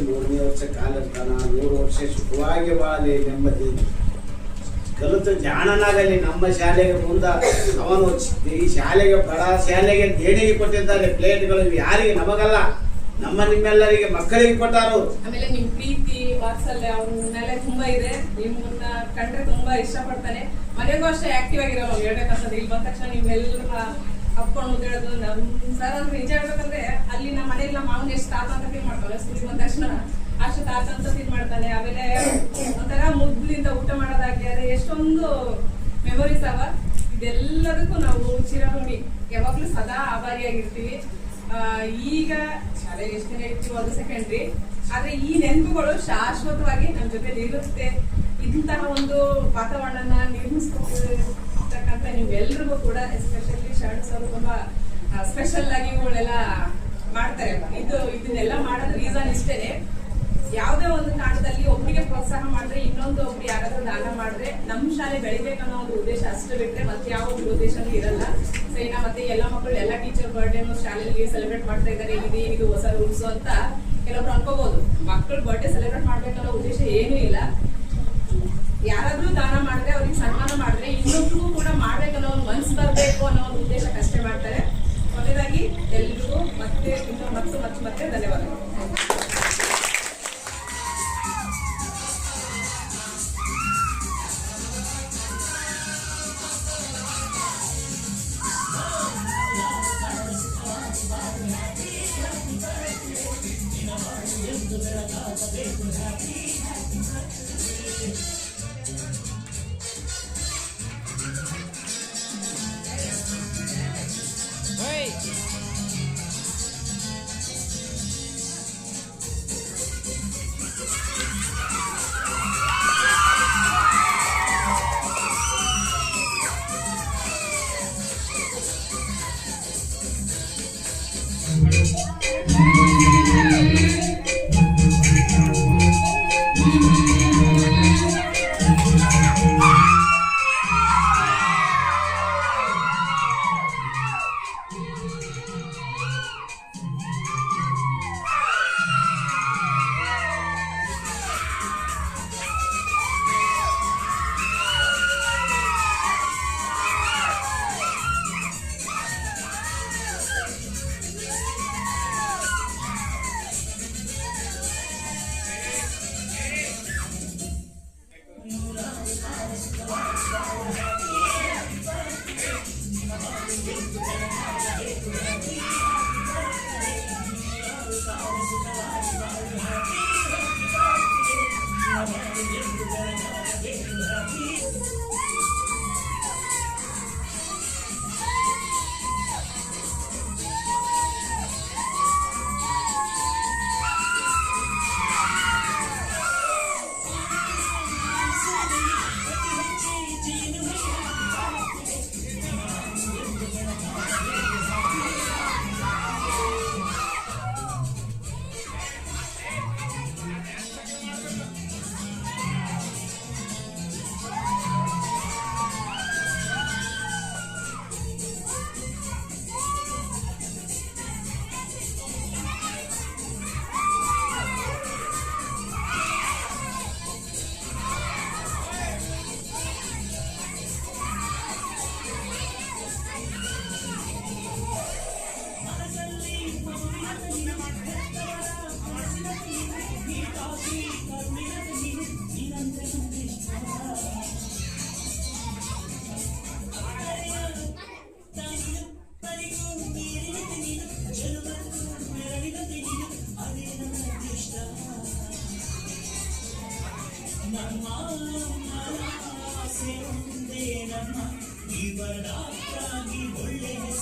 ಮೂರನೇ ವರ್ಷ ಕಾಲತನ 100 ವರ್ಷ ಸುಖವಾಗಿ ಬಾಳಿ ನೆಮ್ಮದಿ ಕಲಿತು ಜಾಣನಾಗಲಿ. ನಮ್ಮ ಶಾಲೆಗೆ ಮುಂದೆ ಅವನು ಈ ಶಾಲೆಗೆ ಬಡ ಶಾಲೆಗೆ ದೇಣಿಗೆ ಕೊಟ್ಟಿದ್ದಾರೆ ಪ್ಲೇಟ್ಗಳು. ಯಾರಿಗೆ? ನಮಗಲ್ಲ, ನಮ್ಮ ನಿಮ್ಮೆಲ್ಲರಿಗೆ ಮಕ್ಕಳಿಗೆ ಕೊಟ್ಟಾರು. ಆಮೇಲೆ ನಿಮ್ ಪ್ರೀತಿ ವಾತ್ಸಲ್ಯ ಅವ್ರನ್ನೆಲ್ಲ ತುಂಬಾ ಇದೆ. ನಿಮ್ಮನ್ನ ಕಂಡ್ರೆ ತುಂಬಾ ಇಷ್ಟ ಪಡ್ತಾನೆ. ಮನೆಗೂ ಅಷ್ಟೇ ಆಕ್ಟಿವ್ ಆಗಿರೋರು. ಹೇಳ್ಬೇಕಂತಂದ್ರೆ ಇಲ್ಲಿ ಬಂದ ತಕ್ಷಣ ನಿಮ್ಮೆಲ್ಲರ ಅಪ್ಕೊಂಡು ಮುದ್ದೇಳೋದು. ನಮ್ ಸರ್ ಅಂದ್ರೆ ನಿಜ ಹೇಳ್ಬೇಕಂದ್ರೆ ಅಲ್ಲಿ ನಮ್ಮ ಮನೇಲಿ ನಮ್ಮ ಮಾವನ ಎಷ್ಟು ತಾತ ಅಂತ ಫೀಲ್ ಮಾಡ್ತಾಳೆ. ಸ್ಕೂಲಿಗೆ ಬಂದ ತಕ್ಷಣ ಅಷ್ಟು ತಾತ ಅಂತ ಫೀಲ್ ಮಾಡ್ತಾನೆ. ಆಮೇಲೆ ಒಂಥರ ಮುದ್ಲಿಂದ ಊಟ ಮಾಡೋದಾಗ್ಲಿ, ಅದೇ ಎಷ್ಟೊಂದು ಮೆಮೊರೀಸ್ ಅವ. ಇದೆಲ್ಲದಕ್ಕೂ ನಾವು ಚಿರಋಣಿ, ಯಾವಾಗ್ಲೂ ಸದಾ ಆಭಾರಿಯಾಗಿರ್ತೀವಿ. ಈಗ ಶಾಲೆಗೆ ಎಷ್ಟು ದಿನ ಇರ್ತೀವೋ ಅದು ಸೆಕೆಂಡ್ರಿ, ಆದ್ರೆ ಈ ನೆನಪುಗಳು ಶಾಶ್ವತವಾಗಿ ನಮ್ಮ ಜೊತೆ ಇರುತ್ತೆ. ಇಂತಹ ಒಂದು ವಾತಾವರಣ ನಿರ್ಮಿಸ್ಕೊಳ್ತಕ್ಕಂಥ ನೀವೆಲ್ರಿಗೂ ಕೂಡ ಎಸ್ಪೆಷಲಿ ಶರಣ್ ಸರ್ ತುಂಬಾ ಸ್ಪೆಷಲ್ ಆಗಿ ಇವುಗಳೆಲ್ಲ ಮಾಡ್ತಾರೆ. ಇದನ್ನೆಲ್ಲ ಮಾಡೋದು ರೀಸನ್ ಇಷ್ಟೇನೆ. ಯಾವುದೇ ಒಂದು ಕಾರಣದಲ್ಲಿ ಒಬ್ಬರಿಗೆ ಪ್ರೋತ್ಸಾಹ ಮಾಡಿದ್ರೆ ಇನ್ನೊಂದು ಒಬ್ರು ಯಾರಾದ್ರೂ ದಾನ ಮಾಡಿದ್ರೆ ನಮ್ಮ ಶಾಲೆ ಬೆಳಿಬೇಕನ್ನೋ ಒಂದು ಉದ್ದೇಶ ಅಷ್ಟು ಬಿಟ್ಟರೆ ಮತ್ತೆ ಯಾವ ಒಂದು ಉದ್ದೇಶನೂ ಇರಲ್ಲ. ಸರಿನಾ? ಮತ್ತೆ ಎಲ್ಲ ಮಕ್ಕಳು ಎಲ್ಲ ಟೀಚರ್ ಬರ್ಡೇನು ಶಾಲೆಯಲ್ಲಿ ಸೆಲೆಬ್ರೇಟ್ ಮಾಡ್ತಾ ಇದ್ದಾರೆ. ಇದು ಹೊಸ ರೂಲ್ಸ್ ಅಂತ ಕೆಲವೊಬ್ರು ಅನ್ಕೋಬಹುದು. ಮಕ್ಕಳು ಬರ್ಡೇ ಸೆಲೆಬ್ರೇಟ್ ಮಾಡ್ಬೇಕನ್ನೋ ಉದ್ದೇಶ ಏನೂ ಇಲ್ಲ. ಯಾರಾದ್ರೂ ದಾನ ಮಾಡಿದ್ರೆ ಅವ್ರಿಗೆ ಸನ್ಮಾನ ಮಾಡಿದ್ರೆ ಇನ್ನೊಬ್ರಿಗೂ ಕೂಡ ಮಾಡ್ಬೇಕನ್ನೋ ಒಂದು ಮನ್ಸು ಬರಬೇಕು ಅನ್ನೋ ಒಂದು ಉದ್ದೇಶಕ್ಕಷ್ಟೇ ಮಾಡ್ತಾರೆ. ಕೊನೆಯದಾಗಿ ಎಲ್ರಿಗೂ ಮತ್ತೆ ಧನ್ಯವಾದಗಳು. ನಮ್ಮ ಆಸೆ ಒಂದೇ ನಮ್ಮ ಇವರಾಗಿ ಒಳ್ಳೆಯ